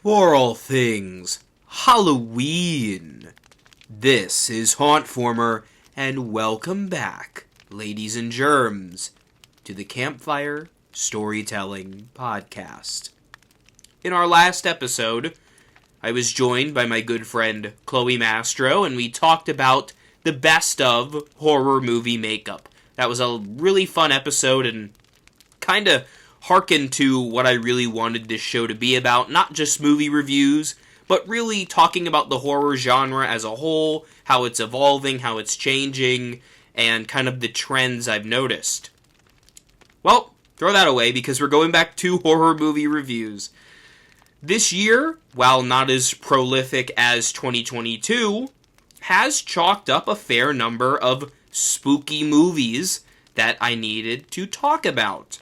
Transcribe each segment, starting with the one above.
For all things Halloween, this is Hauntformer, and welcome back, ladies and germs, to the Campfire Storytelling Podcast. In our last episode, I was joined by my good friend Chloe Mastro, and we talked about the best of horror movie makeup. That was a really fun episode, and kind of harken to what I really wanted this show to be about, not just movie reviews, but really talking about the horror genre as a whole, how it's evolving, how it's changing, and kind of the trends I've noticed. Well, throw that away because we're going back to horror movie reviews. This year, while not as prolific as 2022, has chalked up a fair number of spooky movies that I needed to talk about.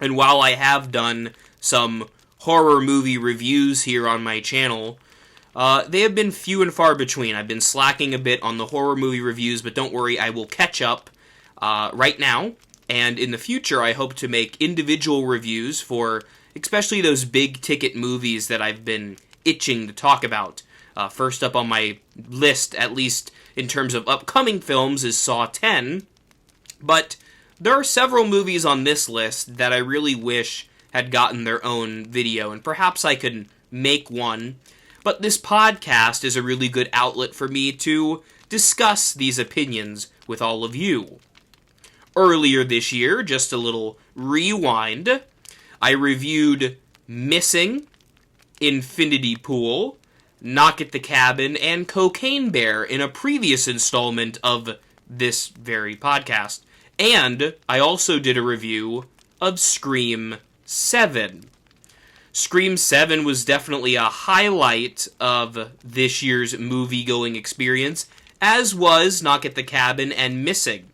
And while I have done some horror movie reviews here on my channel, they have been few and far between. I've been slacking a bit on the horror movie reviews, but don't worry, I will catch up right now. And in the future, I hope to make individual reviews for especially those big-ticket movies that I've been itching to talk about. First up on my list, at least in terms of upcoming films, is Saw 10. But there are several movies on this list that I really wish had gotten their own video, and perhaps I could make one. But this podcast is a really good outlet for me to discuss these opinions with all of you. Earlier this year, just a little rewind, I reviewed Missing, Infinity Pool, Knock at the Cabin, and Cocaine Bear in a previous installment of this very podcast. And I also did a review of Scream 7. Scream 7 was definitely a highlight of this year's movie-going experience, as was Knock at the Cabin and Missing.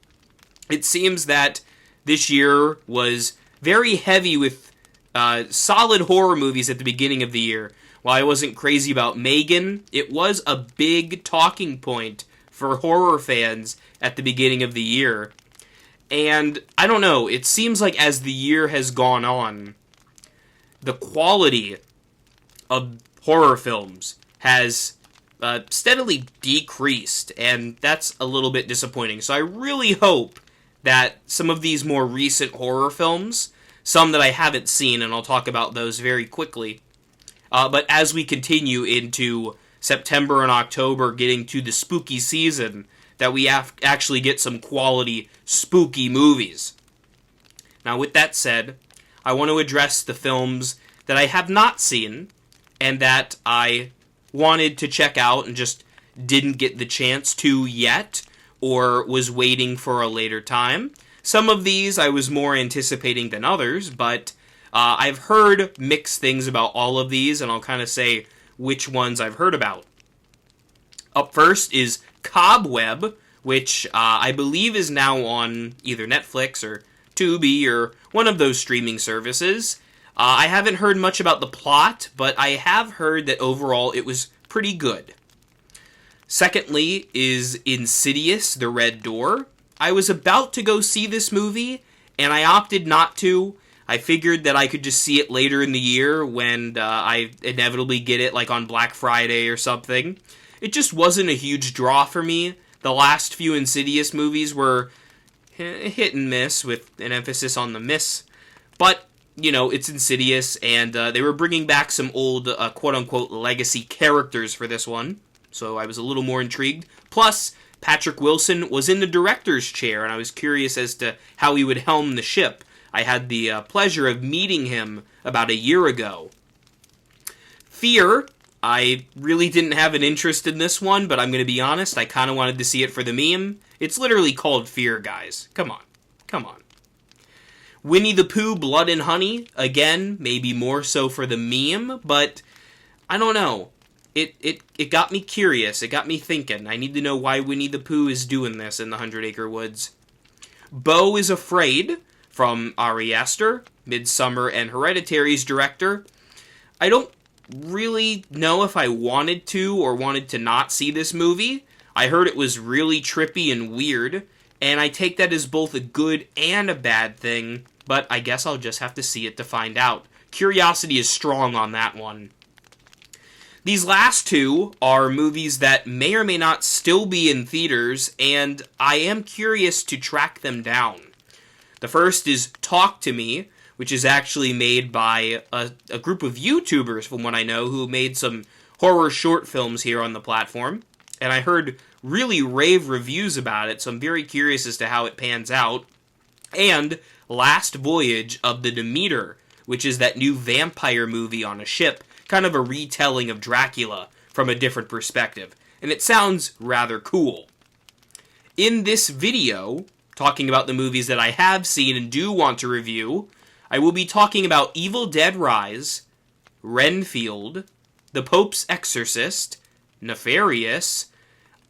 It seems that this year was very heavy with solid horror movies at the beginning of the year. While I wasn't crazy about Megan, it was a big talking point for horror fans at the beginning of the year. And, I don't know, it seems like as the year has gone on, the quality of horror films has steadily decreased, and that's a little bit disappointing. So I really hope that some of these more recent horror films, some that I haven't seen, and I'll talk about those very quickly, but as we continue into September and October, getting to the spooky season, that we actually get some quality spooky movies. Now, with that said, I want to address the films that I have not seen and that I wanted to check out and just didn't get the chance to yet or was waiting for a later time. Some of these I was more anticipating than others, but I've heard mixed things about all of these, and I'll kind of say which ones I've heard about. Up first is Cobweb, which I believe is now on either Netflix or Tubi or one of those streaming services. I haven't heard much about the plot, but I have heard that overall it was pretty good. Secondly is Insidious: The Red Door. I was about to go see this movie, and I opted not to. I figured that I could just see it later in the year when I inevitably get it, like on Black Friday or something. It just wasn't a huge draw for me. The last few Insidious movies were hit and miss, with an emphasis on the miss. But, you know, it's Insidious, and they were bringing back some old, quote-unquote, legacy characters for this one. So I was a little more intrigued. Plus, Patrick Wilson was in the director's chair, and I was curious as to how he would helm the ship. I had the pleasure of meeting him about a year ago. Fear, I really didn't have an interest in this one, but I'm going to be honest, I kind of wanted to see it for the meme. It's literally called Fear, guys. Come on. Winnie the Pooh, Blood and Honey, again, maybe more so for the meme, but I don't know. It got me curious. It got me thinking. I need to know why Winnie the Pooh is doing this in the 100 Acre Woods. Beau is Afraid, from Ari Aster, Midsommar and Hereditary's director. I don't really know if I wanted to or wanted to not see this movie. I heard it was really trippy and weird, and I take that as both a good and a bad thing, but I guess I'll just have to see it to find out. Curiosity is strong on that one. These last two are movies that may or may not still be in theaters, and I am curious to track them down. The first is Talk to Me, which is actually made by a group of YouTubers, from what I know, who made some horror short films here on the platform. And I heard really rave reviews about it, so I'm very curious as to how it pans out. And Last Voyage of the Demeter, which is that new vampire movie on a ship, kind of a retelling of Dracula from a different perspective. And it sounds rather cool. In this video, talking about the movies that I have seen and do want to review, I will be talking about Evil Dead Rise, Renfield, The Pope's Exorcist, Nefarious.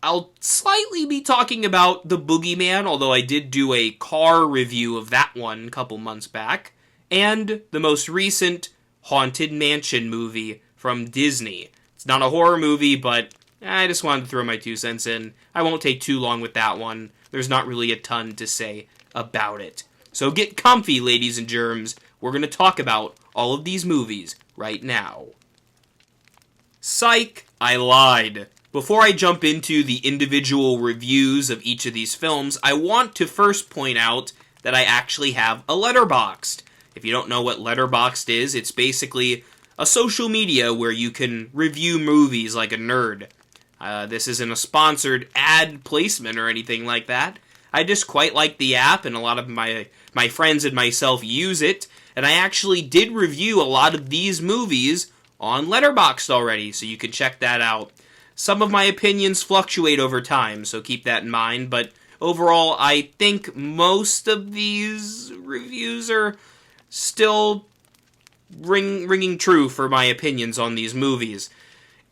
I'll slightly be talking about The Boogeyman, although I did do a car review of that one a couple months back, and the most recent Haunted Mansion movie from Disney. It's not a horror movie, but I just wanted to throw my 2 cents in. I won't take too long with that one. There's not really a ton to say about it. So get comfy, ladies and germs. We're going to talk about all of these movies right now. Psych, I lied. Before I jump into the individual reviews of each of these films, I want to first point out that I actually have a Letterboxd. If you don't know what Letterboxd is, it's basically a social media where you can review movies like a nerd. This isn't a sponsored ad placement or anything like that. I just quite like the app, and a lot of my friends and myself use it, and I actually did review a lot of these movies on Letterboxd already, so you can check that out. Some of my opinions fluctuate over time, so keep that in mind, but overall, I think most of these reviews are still ringing true for my opinions on these movies.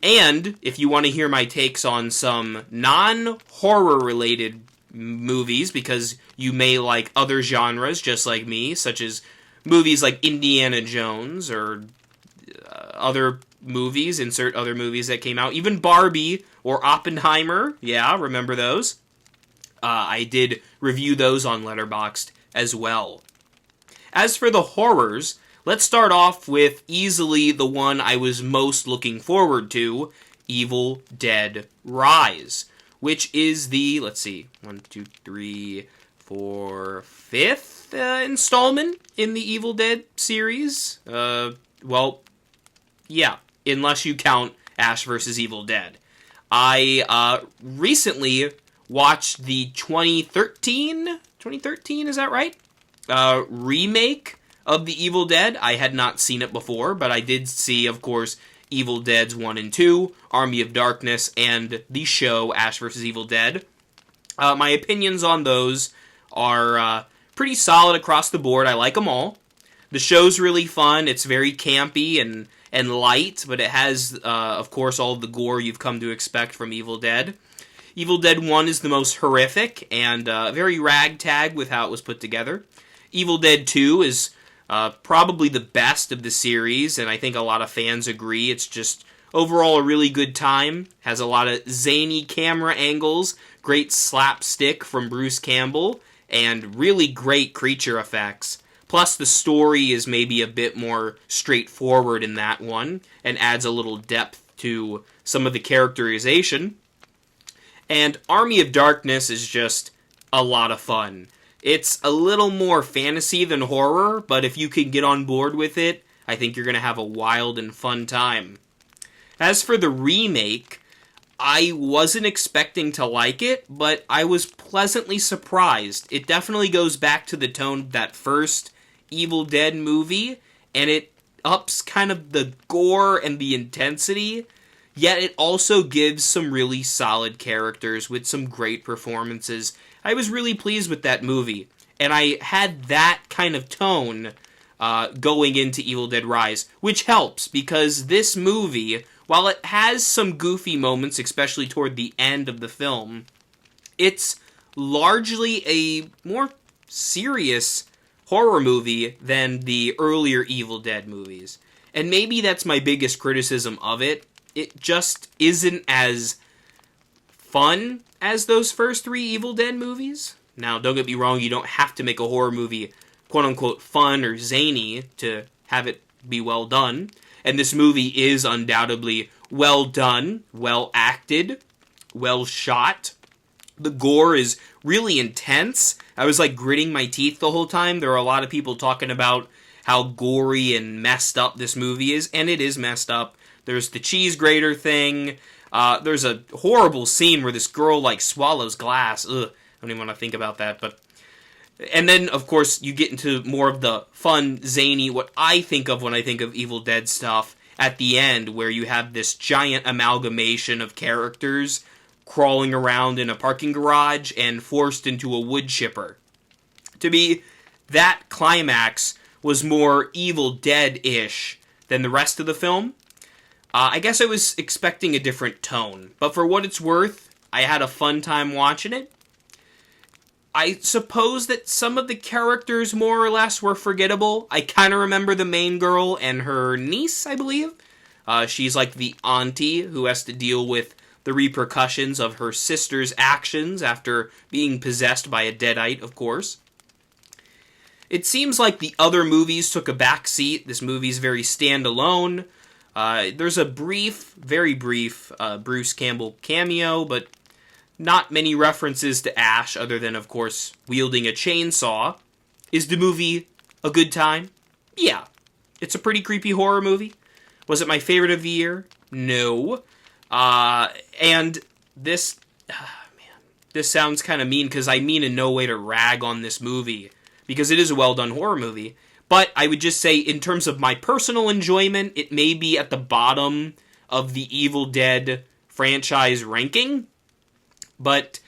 And if you want to hear my takes on some non-horror related movies, because you may like other genres just like me, such as movies like Indiana Jones or other movies, insert other movies that came out, even Barbie or Oppenheimer, yeah, remember those? I did review those on Letterboxd as well. As for the horrors, let's start off with easily the one I was most looking forward to, Evil Dead Rise, which is the, let's see, 5th installment in the Evil Dead series. Well, yeah, unless you count Ash vs. Evil Dead. I recently watched the 2013, is that right? Remake of the Evil Dead. I had not seen it before, but I did see, of course, Evil Dead's 1 and 2, Army of Darkness, and the show Ash vs. Evil Dead. My opinions on those are pretty solid across the board. I like them all. The show's really fun. It's very campy and light, but it has, of course, all of the gore you've come to expect from Evil Dead. Evil Dead 1 is the most horrific and very ragtag with how it was put together. Evil Dead 2 is probably the best of the series, and I think a lot of fans agree. It's just overall a really good time. Has a lot of zany camera angles, great slapstick from Bruce Campbell, and really great creature effects. Plus, the story is maybe a bit more straightforward in that one, and adds a little depth to some of the characterization. And Army of Darkness is just a lot of fun. It's a little more fantasy than horror, but if you can get on board with it, I think you're going to have a wild and fun time. As for the remake, I wasn't expecting to like it, but I was pleasantly surprised. It definitely goes back to the tone of that first Evil Dead movie, and it ups kind of the gore and the intensity, yet it also gives some really solid characters with some great performances. I was really pleased with that movie, and I had that kind of tone going into Evil Dead Rise, which helps, because this movie, while it has some goofy moments, especially toward the end of the film, it's largely a more serious horror movie than the earlier Evil Dead movies. And maybe that's my biggest criticism of it. It just isn't as fun as those first 3 Evil Dead movies. Now, don't get me wrong, you don't have to make a horror movie quote-unquote fun or zany to have it be well done. And this movie is undoubtedly well done, well acted, well shot. The gore is really intense. I was like gritting my teeth the whole time. There are a lot of people talking about how gory and messed up this movie is, and it is messed up. There's the cheese grater thing. There's a horrible scene where this girl like swallows glass. Ugh, I don't even want to think about that. And then, of course, you get into more of the fun, zany, what I think of when I think of Evil Dead stuff at the end, where you have this giant amalgamation of characters crawling around in a parking garage and forced into a wood chipper. To me, that climax was more Evil Dead-ish than the rest of the film. I guess I was expecting a different tone, but for what it's worth, I had a fun time watching it. I suppose that some of the characters, more or less, were forgettable. I kind of remember the main girl and her niece, I believe. She's like the auntie who has to deal with the repercussions of her sister's actions after being possessed by a deadite, of course. It seems like the other movies took a back seat. This movie's very standalone. There's a brief, very brief, Bruce Campbell cameo, but not many references to Ash, other than, of course, wielding a chainsaw. Is the movie a good time? Yeah. It's a pretty creepy horror movie. Was it my favorite of the year? No. And this... this sounds kind of mean, because I mean in no way to rag on this movie, because it is a well-done horror movie. But I would just say, in terms of my personal enjoyment, it may be at the bottom of the Evil Dead franchise ranking. But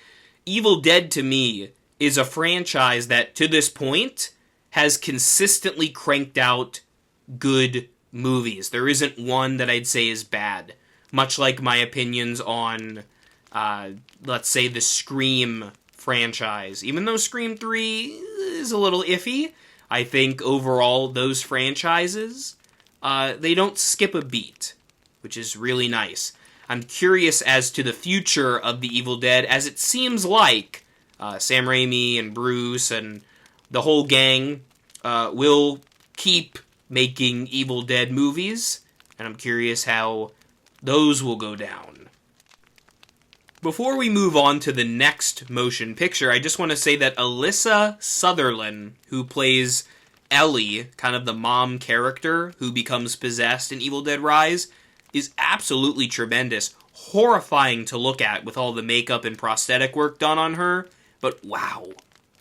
Evil Dead, to me, is a franchise that, to this point, has consistently cranked out good movies. There isn't one that I'd say is bad. Much like my opinions on, let's say, the Scream franchise. Even though Scream 3 is a little iffy, I think overall those franchises, they don't skip a beat, which is really nice. I'm curious as to the future of the Evil Dead, as it seems like Sam Raimi and Bruce and the whole gang will keep making Evil Dead movies, and I'm curious how those will go down. Before we move on to the next motion picture, I just want to say that Alyssa Sutherland, who plays Ellie, kind of the mom character who becomes possessed in Evil Dead Rise, is absolutely tremendous. Horrifying to look at with all the makeup and prosthetic work done on her, but wow,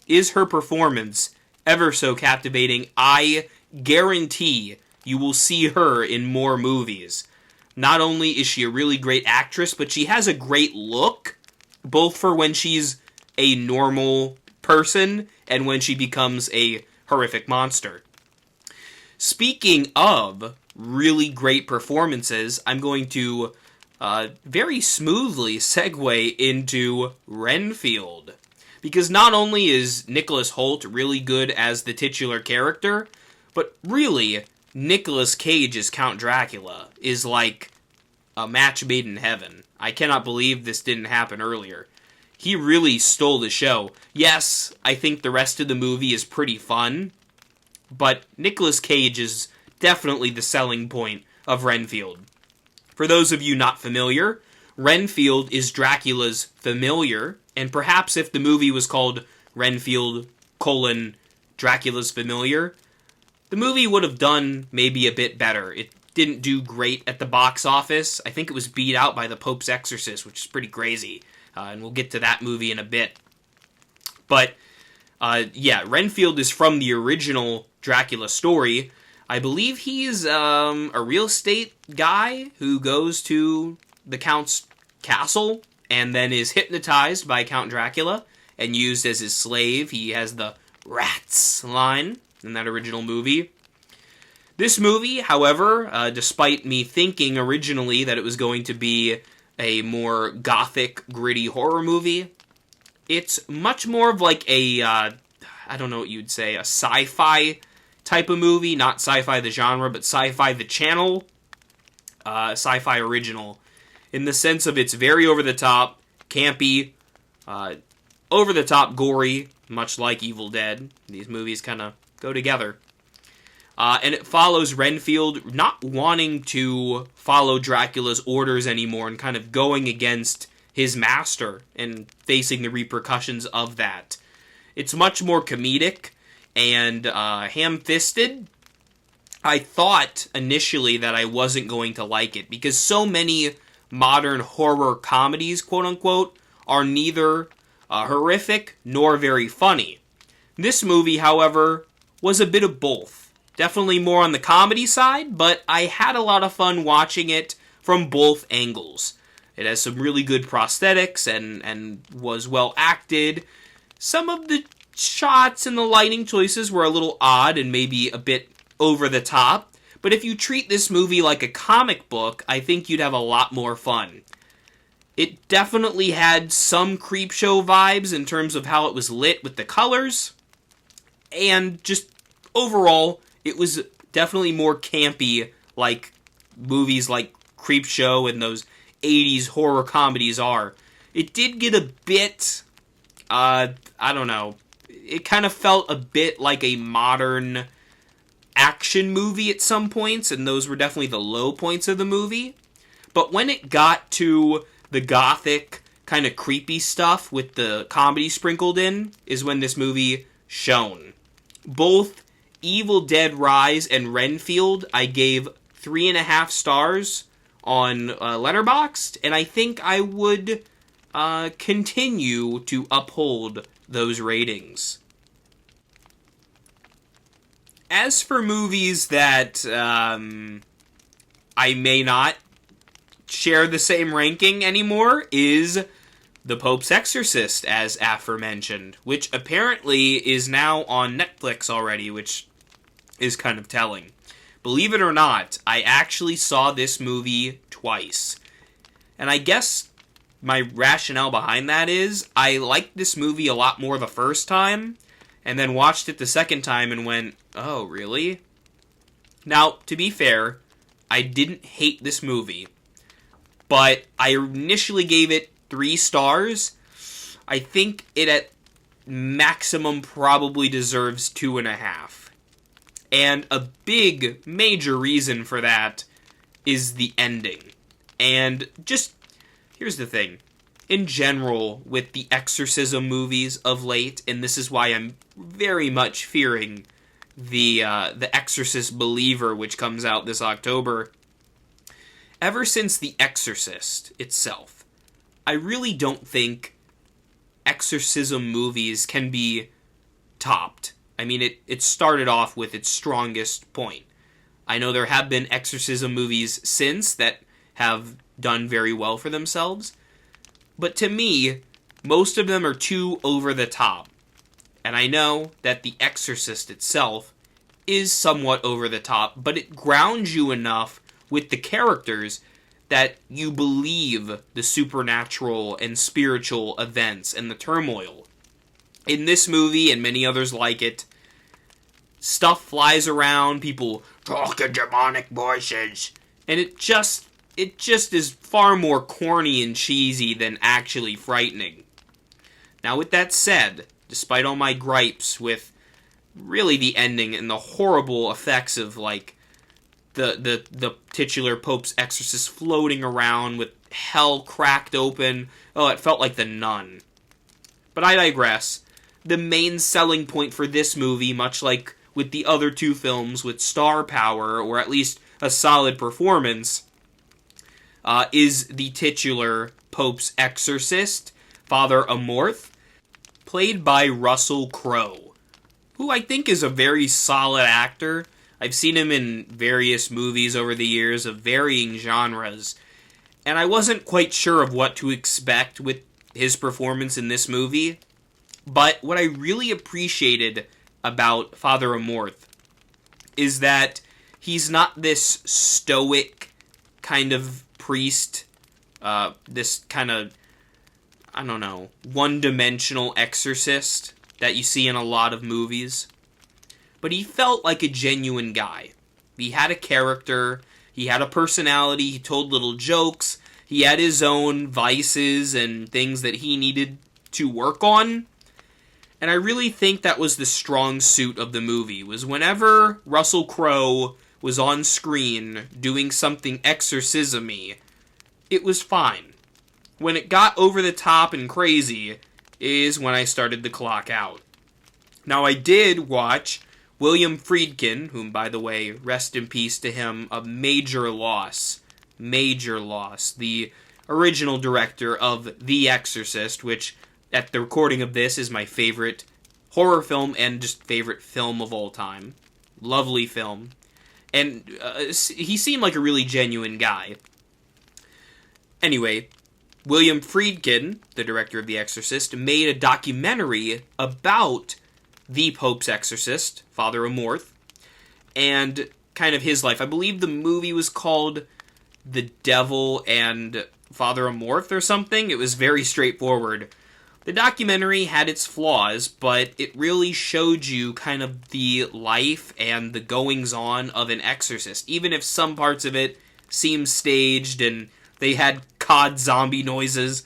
is her performance ever so captivating. I guarantee you will see her in more movies. Not only is she a really great actress, but she has a great look, both for when she's a normal person and when she becomes a horrific monster. Speaking of really great performances, I'm going to very smoothly segue into Renfield. Because not only is Nicholas Hoult really good as the titular character, but really, Nicolas Cage as Count Dracula is like a match made in heaven. I cannot believe this didn't happen earlier. He really stole the show. Yes, I think the rest of the movie is pretty fun, but Nicolas Cage is definitely the selling point of Renfield. For those of you not familiar, Renfield is Dracula's familiar, and perhaps if the movie was called Renfield, Dracula's familiar, the movie would have done maybe a bit better. It didn't do great at the box office. I think it was beat out by The Pope's Exorcist, which is pretty crazy, and we'll get to that movie in a bit. But, yeah, Renfield is from the original Dracula story. I believe he's a real estate guy who goes to the Count's castle and then is hypnotized by Count Dracula and used as his slave. He has the rats line in that original movie. This movie, however, despite me thinking originally that it was going to be a more gothic, gritty horror movie, it's much more of like a, I don't know what you'd say, a sci-fi type of movie. Not sci-fi the genre, but sci-fi the channel. Sci-fi original. In the sense of it's very over-the-top, campy, over-the-top gory, much like Evil Dead. These movies kind of go together. And it follows Renfield not wanting to follow Dracula's orders anymore and kind of going against his master and facing the repercussions of that. It's much more comedic and ham-fisted. I thought initially that I wasn't going to like it because so many modern horror comedies, quote-unquote, are neither horrific nor very funny. This movie, however, was a bit of both. Definitely more on the comedy side, but I had a lot of fun watching it from both angles. It has some really good prosthetics and was well acted. Some of the shots and the lighting choices were a little odd and maybe a bit over the top, but if you treat this movie like a comic book, I think you'd have a lot more fun. It definitely had some Creepshow vibes in terms of how it was lit with the colors, and just overall, it was definitely more campy, like movies like Creepshow and those 80s horror comedies are. It did get a bit, I don't know, it kind of felt a bit like a modern action movie at some points, and those were definitely the low points of the movie. But when it got to the gothic, kind of creepy stuff with the comedy sprinkled in, is when this movie shone. Both Evil Dead Rise and Renfield, I gave 3.5 stars on Letterboxd, and I think I would continue to uphold those ratings. As for movies that I may not share the same ranking anymore, is The Pope's Exorcist, as aforementioned, which apparently is now on Netflix already, which is kind of telling. Believe it or not, I actually saw this movie twice. And I guess my rationale behind that is, I liked this movie a lot more the first time, and then watched it the second time and went, oh, really? Now, to be fair, I didn't hate this movie, but I initially gave it 3 stars. I think it at maximum probably deserves 2.5. And a big, major reason for that is the ending. And just, here's the thing. In general, with the exorcism movies of late, and this is why I'm very much fearing the Exorcist Believer, which comes out this October. Ever since The Exorcist itself, I really don't think exorcism movies can be topped. I mean, it started off with its strongest point. I know there have been exorcism movies since that have done very well for themselves, but to me, most of them are too over the top. And I know that The Exorcist itself is somewhat over the top, but it grounds you enough with the characters that you believe the supernatural and spiritual events and the turmoil. In this movie, and many others like it, stuff flies around, people talk in demonic voices, and it just is far more corny and cheesy than actually frightening. Now, with that said, despite all my gripes with really the ending and the horrible effects of, like, the titular Pope's Exorcist floating around with hell cracked open, oh, it felt like The Nun. But I digress. The main selling point for this movie, much like with the other 2 films with star power, or at least a solid performance, is the titular Pope's Exorcist, Father Amorth, played by Russell Crowe, who I think is a very solid actor. I've seen him in various movies over the years of varying genres, and I wasn't quite sure of what to expect with his performance in this movie. But what I really appreciated about Father Amorth is that he's not this stoic kind of priest, this kind of, I don't know, one-dimensional exorcist that you see in a lot of movies. But he felt like a genuine guy. He had a character, he had a personality, he told little jokes, he had his own vices and things that he needed to work on. And I really think that was the strong suit of the movie, was whenever Russell Crowe was on screen doing something exorcism-y, it was fine. When it got over the top and crazy is when I started to clock out. Now, I did watch William Friedkin, whom, by the way, rest in peace to him, a major loss. Major loss. The original director of The Exorcist, which, at the recording of this, is my favorite horror film and just favorite film of all time. Lovely film. And he seemed like a really genuine guy. Anyway, William Friedkin, the director of The Exorcist, made a documentary about the Pope's exorcist, Father Amorth, and kind of his life. I believe the movie was called The Devil and Father Amorth or something. It was very straightforward. The documentary had its flaws, but it really showed you kind of the life and the goings-on of an exorcist, even if some parts of it seemed staged and they had cod zombie noises.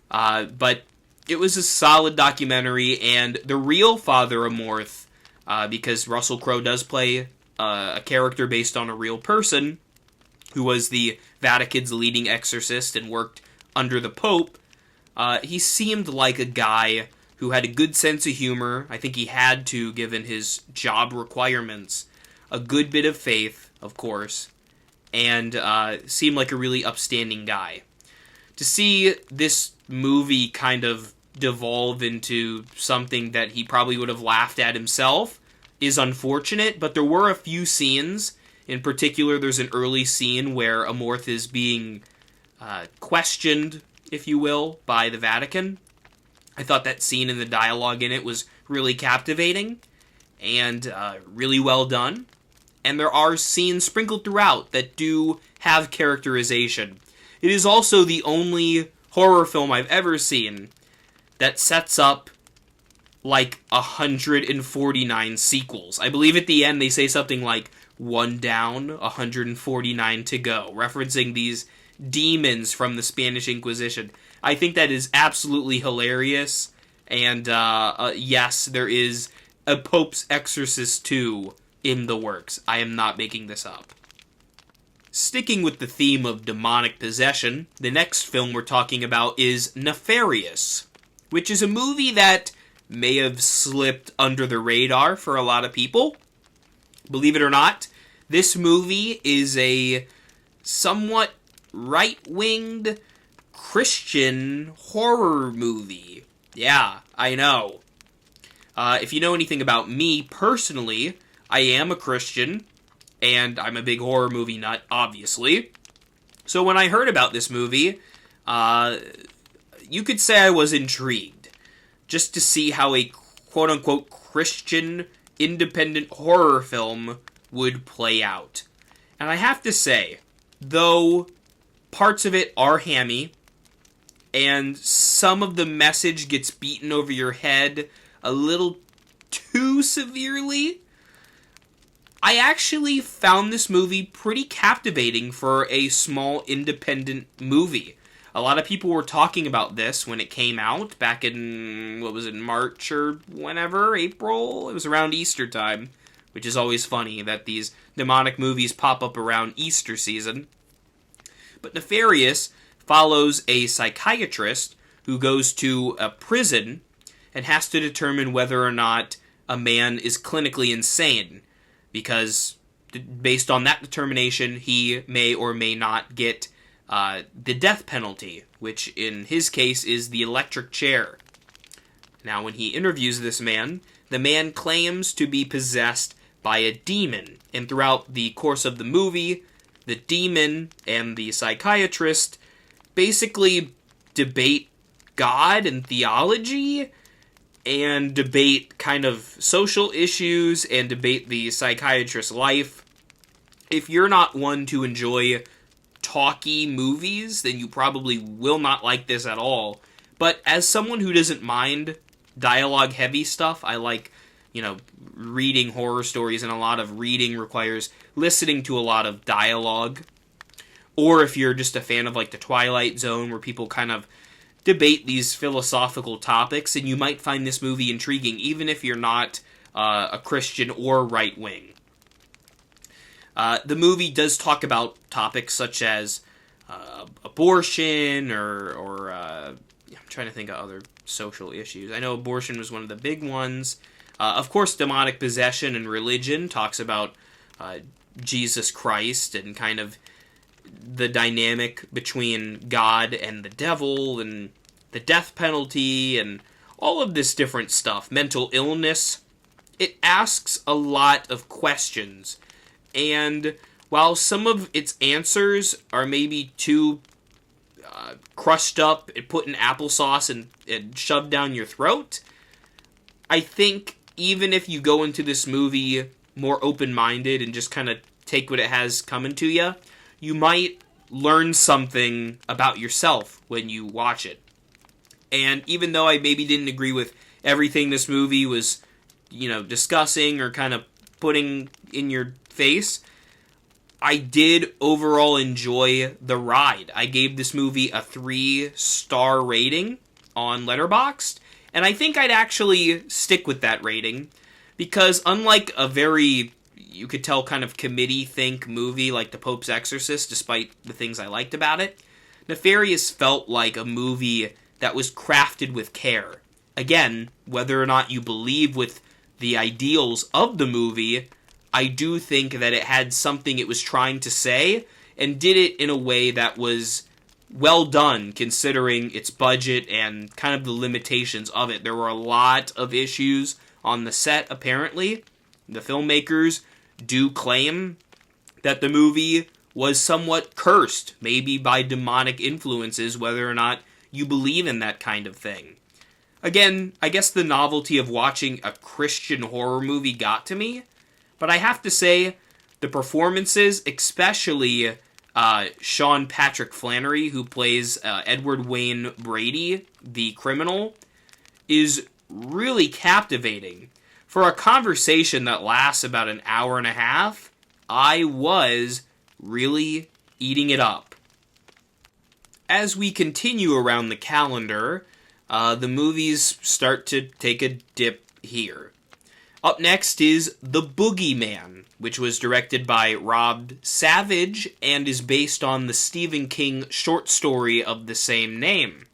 But it was a solid documentary, and the real Father Amorth, because Russell Crowe does play a character based on a real person, who was the Vatican's leading exorcist and worked under the Pope, he seemed like a guy who had a good sense of humor. I think he had to, given his job requirements. A good bit of faith, of course, and seemed like a really upstanding guy. To see this movie kind of devolve into something that he probably would have laughed at himself is unfortunate, but there were a few scenes. In particular, there's an early scene where Amorth is being questioned, if you will, by the Vatican. I thought that scene and the dialogue in it was really captivating and really well done. And there are scenes sprinkled throughout that do have characterization. It is also the only horror film I've ever seen that sets up like 149 sequels. I believe at the end they say something like, 1 down, 149 to go, referencing these demons from the Spanish Inquisition. I think that is absolutely hilarious, and yes, there is a Pope's Exorcist 2 in the works. I am not making this up. Sticking with the theme of demonic possession, the next film we're talking about is Nefarious, which is a movie that may have slipped under the radar for a lot of people. Believe it or not, this movie is a somewhat right-winged Christian horror movie. Yeah, I know. If you know anything about me personally, I am a Christian, and I'm a big horror movie nut, obviously. So when I heard about this movie, you could say I was intrigued, just to see how a quote-unquote Christian independent horror film would play out. And I have to say, though parts of it are hammy, and some of the message gets beaten over your head a little too severely, I actually found this movie pretty captivating for a small independent movie. A lot of people were talking about this when it came out back in, March or whenever, April? It was around Easter time, which is always funny that these demonic movies pop up around Easter season. But Nefarious follows a psychiatrist who goes to a prison and has to determine whether or not a man is clinically insane, because based on that determination, he may or may not get the death penalty, which in his case is the electric chair. Now, when he interviews this man, the man claims to be possessed by a demon, and throughout the course of the movie, the demon and the psychiatrist basically debate God and theology, and debate kind of social issues, and debate the psychiatrist's life. If you're not one to enjoy talky movies, then you probably will not like this at all. But as someone who doesn't mind dialogue-heavy stuff, I like, reading horror stories, and a lot of reading requires listening to a lot of dialogue. Or if you're just a fan of, like, The Twilight Zone, where people kind of debate these philosophical topics, and you might find this movie intriguing, even if you're not a Christian or right-wing. The movie does talk about topics such as abortion, or I'm trying to think of other social issues. I know abortion was one of the big ones. Of course, demonic possession and religion talks about Jesus Christ and kind of the dynamic between God and the devil and the death penalty and all of this different stuff. Mental illness. It asks a lot of questions. And while some of its answers are maybe too crushed up and put in applesauce and shoved down your throat, I think even if you go into this movie more open-minded and just kind of take what it has coming to you, you might learn something about yourself when you watch it. And even though I maybe didn't agree with everything this movie was, discussing or kind of putting in your face, I did overall enjoy the ride. I gave this movie a 3-star rating on Letterboxd, and I think I'd actually stick with that rating, because unlike a very, you could tell, kind of committee-think movie like The Pope's Exorcist, despite the things I liked about it, Nefarious felt like a movie that was crafted with care. Again, whether or not you believe with the ideals of the movie, I do think that it had something it was trying to say, and did it in a way that was well done, considering its budget and kind of the limitations of it. There were a lot of issues on the set, apparently. The filmmakers do claim that the movie was somewhat cursed, maybe by demonic influences, whether or not you believe in that kind of thing. Again, I guess the novelty of watching a Christian horror movie got to me, but I have to say, the performances, especially Sean Patrick Flannery, who plays Edward Wayne Brady, the criminal, is really captivating. For a conversation that lasts about an hour and a half, I was really eating it up. As we continue around the calendar, the movies start to take a dip here. Up next is The Boogeyman, which was directed by Rob Savage and is based on the Stephen King short story of the same name.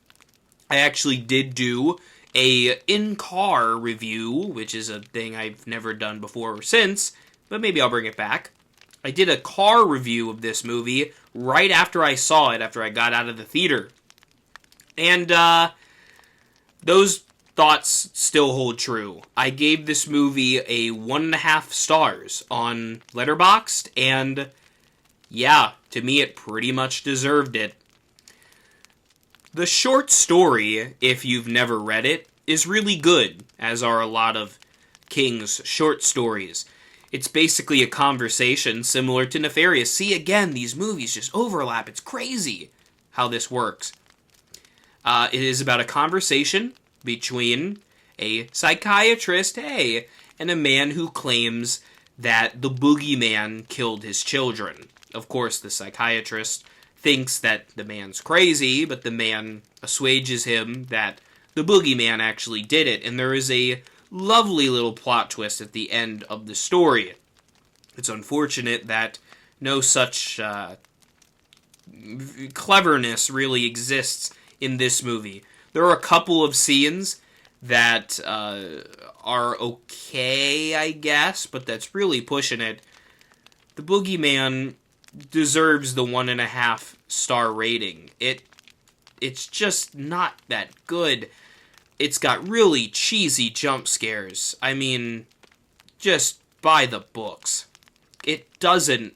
I actually did do a in-car review, which is a thing I've never done before or since, but maybe I'll bring it back. I did a car review of this movie right after I saw it, after I got out of the theater. And those thoughts still hold true. I gave this movie a 1.5 stars on Letterboxd, and yeah, to me it pretty much deserved it. The short story, if you've never read it, is really good, as are a lot of King's short stories. It's basically a conversation similar to Nefarious. See, again, these movies just overlap. It's crazy how this works. It is about a conversation between a psychiatrist, and a man who claims that the boogeyman killed his children. Of course, the psychiatrist thinks that the man's crazy, but the man assuages him that the boogeyman actually did it, and there is a lovely little plot twist at the end of the story. It's unfortunate that no such cleverness really exists in this movie. There are a couple of scenes that are okay, I guess, but that's really pushing it. The Boogeyman deserves the 1.5 star rating. It's just not that good. It's got really cheesy jump scares. I mean, just by the books. It doesn't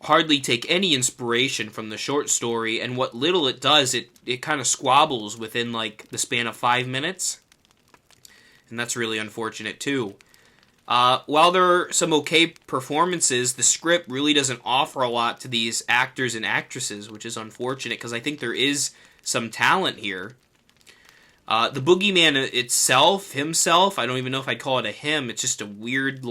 hardly take any inspiration from the short story, and what little it does, it kind of squabbles within, like, the span of 5 minutes. And that's really unfortunate, too. While there are some okay performances, the script really doesn't offer a lot to these actors and actresses, which is unfortunate, because I think there is some talent here. The Boogeyman himself, I don't even know if I'd call it a him, it's just a weird,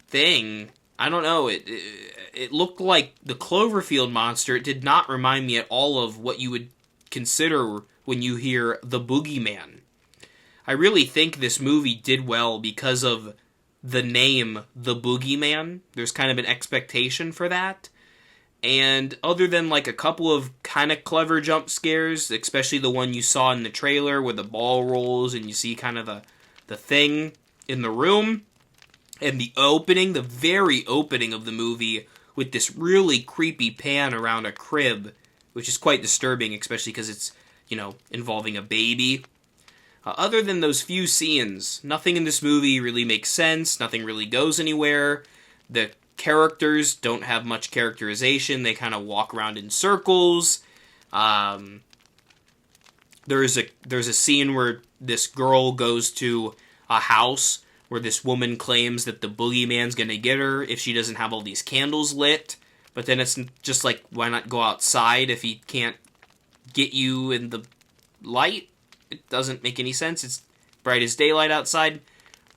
thing. I don't know, it looked like the Cloverfield monster. It did not remind me at all of what you would consider when you hear The Boogeyman. I really think this movie did well because of the name The Boogeyman. There's kind of an expectation for that. And other than like a couple of kind of clever jump scares, especially the one you saw in the trailer where the ball rolls and you see kind of the thing in the room, and the very opening of the movie with this really creepy pan around a crib, which is quite disturbing, especially because it's, involving a baby. Other than those few scenes, nothing in this movie really makes sense, nothing really goes anywhere. The characters don't have much characterization, they kind of walk around in circles. There's a scene where this girl goes to a house where this woman claims that the boogeyman's gonna get her if she doesn't have all these candles lit, but then it's just like, why not go outside if he can't get you in the light? It doesn't make any sense. It's bright as daylight outside.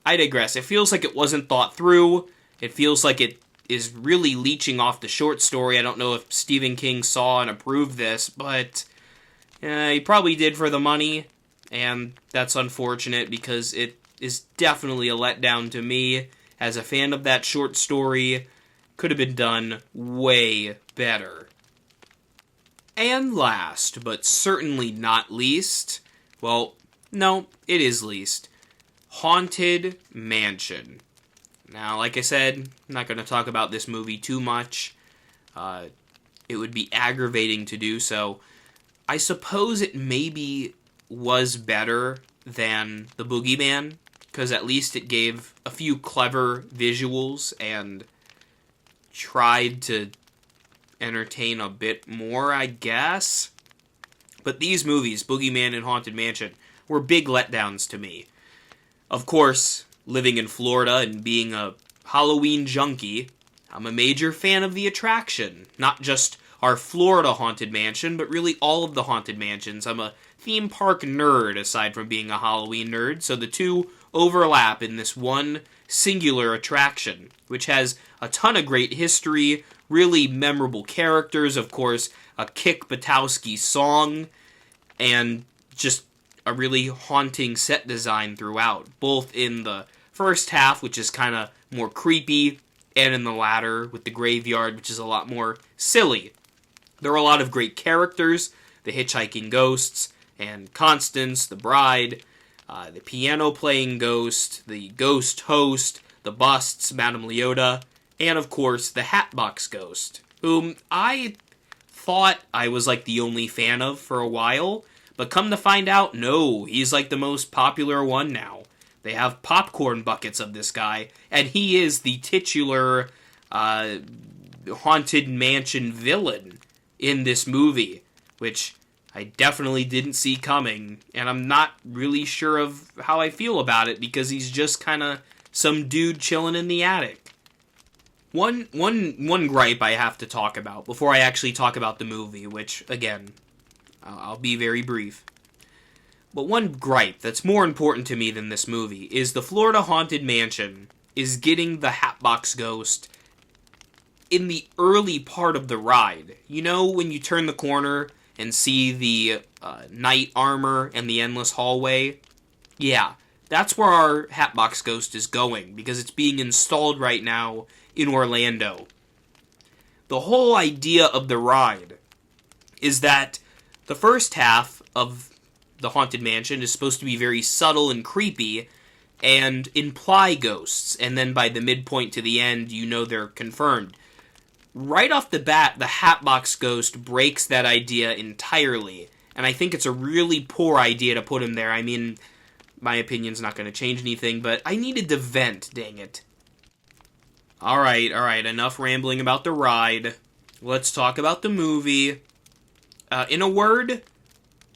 I digress. It feels like it wasn't thought through. It feels like it is really leeching off the short story. I don't know if Stephen King saw and approved this, but he probably did for the money, and that's unfortunate because it is definitely a letdown to me. As a fan of that short story, could have been done way better. And last, but certainly not least, well, no, it is least, Haunted Mansion. Now, like I said, I'm not going to talk about this movie too much. It would be aggravating to do so. I suppose it maybe was better than The Boogeyman, because at least it gave a few clever visuals and tried to entertain a bit more, I guess. But these movies, Boogeyman and Haunted Mansion, were big letdowns to me. Of course, living in Florida and being a Halloween junkie, I'm a major fan of the attraction. Not just our Florida Haunted Mansion, but really all of the Haunted Mansions. I'm a theme park nerd, aside from being a Halloween nerd, so the two overlap in this one singular attraction, which has a ton of great history, really memorable characters, of course, a Kick Buttowski song, and just a really haunting set design throughout, both in the first half, which is kind of more creepy, and in the latter, with the graveyard, which is a lot more silly. There are a lot of great characters, the hitchhiking ghosts, and Constance, the bride, the piano-playing ghost, the ghost host, the busts, Madame Leota, and of course, the Hatbox Ghost, whom I thought I was like the only fan of for a while, but come to find out, no, he's like the most popular one now. They have popcorn buckets of this guy, and he is the titular Haunted Mansion villain in this movie, which I definitely didn't see coming, and I'm not really sure of how I feel about it, because he's just kind of some dude chilling in the attic. One gripe I have to talk about before I actually talk about the movie, which, again, I'll be very brief. But one gripe that's more important to me than this movie is the Florida Haunted Mansion is getting the Hatbox Ghost in the early part of the ride. You know, when you turn the corner and see the knight armor and the endless hallway? Yeah, that's where our Hatbox Ghost is going, because it's being installed right now in Orlando. The whole idea of the ride is that the first half of the Haunted Mansion is supposed to be very subtle and creepy and imply ghosts, and then by the midpoint to the end, you know they're confirmed. Right off the bat, the Hatbox Ghost breaks that idea entirely, and I think it's a really poor idea to put him there. I mean, my opinion's not going to change anything, but I needed to vent, dang it. Alright, enough rambling about the ride. Let's talk about the movie. In a word,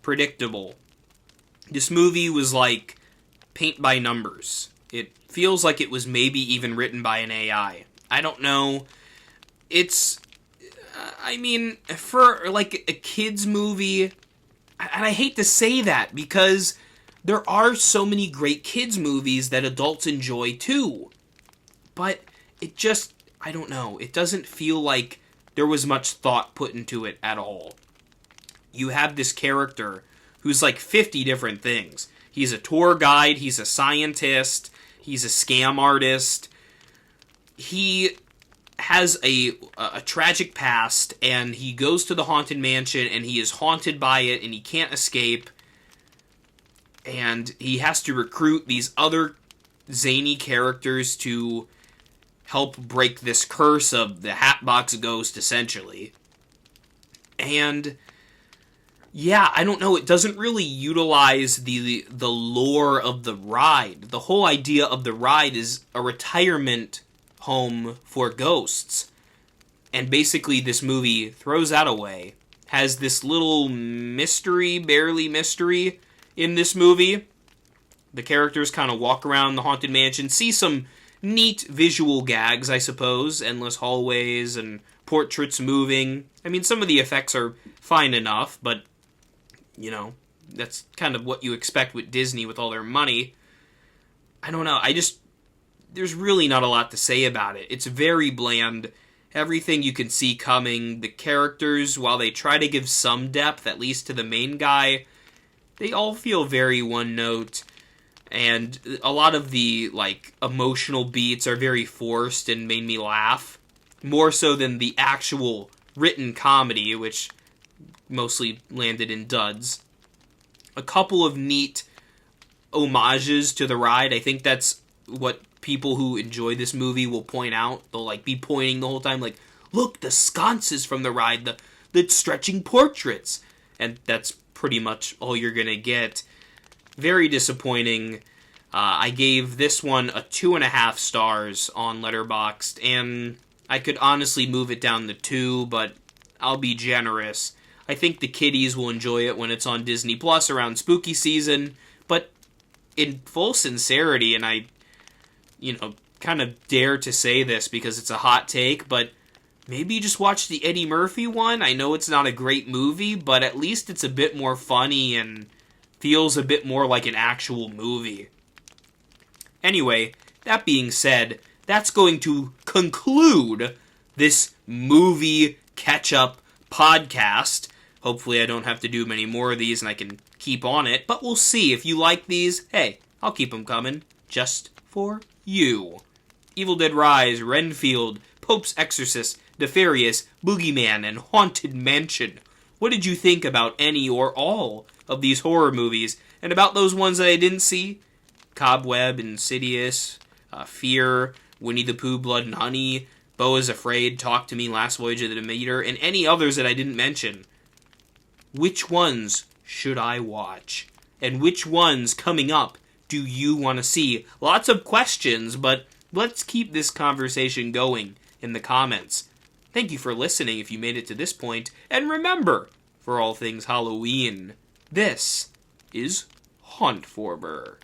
predictable. This movie was like paint by numbers. It feels like it was maybe even written by an AI. I don't know. It's, for like a kid's movie, and I hate to say that because there are so many great kids movies that adults enjoy too. But it just, I don't know, it doesn't feel like there was much thought put into it at all. you have this character who's like 50 different things. He's a tour guide, he's a scientist, he's a scam artist. He has a tragic past, and he goes to the haunted mansion, and he is haunted by it, and he can't escape. And he has to recruit these other zany characters to help break this curse of the Hatbox Ghost, essentially. And yeah, I don't know, it doesn't really utilize the lore of the ride. The whole idea of the ride is a retirement home for ghosts. And basically this movie throws that away. Has this little mystery, barely mystery, in this movie. The characters kind of walk around the haunted mansion, see some neat visual gags, I suppose. Endless hallways and portraits moving. I mean, some of the effects are fine enough, but, you know, that's kind of what you expect with Disney with all their money. I don't know, there's really not a lot to say about it. It's very bland. Everything you can see coming. The characters, while they try to give some depth, at least to the main guy, they all feel very one note. And a lot of the, like, emotional beats are very forced and made me laugh. More so than the actual written comedy, which mostly landed in duds. A couple of neat homages to the ride. I think that's what people who enjoy this movie will point out. They'll, like, be pointing the whole time, like, look, the sconces from the ride, the stretching portraits. And that's pretty much all you're gonna get. Very disappointing. I gave this one a 2.5 stars on Letterboxd, and I could honestly move it down to 2, but I'll be generous. I think the kiddies will enjoy it when it's on Disney Plus around spooky season, but in full sincerity, and I, kind of dare to say this because it's a hot take, but maybe you just watch the Eddie Murphy one. I know it's not a great movie, but at least it's a bit more funny and feels a bit more like an actual movie. Anyway, that being said, that's going to conclude this movie catch-up podcast. Hopefully I don't have to do many more of these and I can keep on it, but we'll see. If you like these, hey, I'll keep them coming just for you. Evil Dead Rise, Renfield, Pope's Exorcist, Nefarious, Boogeyman, and Haunted Mansion. What did you think about any or all of these horror movies? And about those ones that I didn't see? Cobweb, Insidious, Fear, Winnie the Pooh, Blood and Honey, Beau is Afraid, Talk to Me, Last Voyage of the Demeter, and any others that I didn't mention. Which ones should I watch? And which ones coming up do you want to see? Lots of questions, but let's keep this conversation going in the comments. Thank you for listening if you made it to this point, and remember, for all things Halloween, this is hauntformer.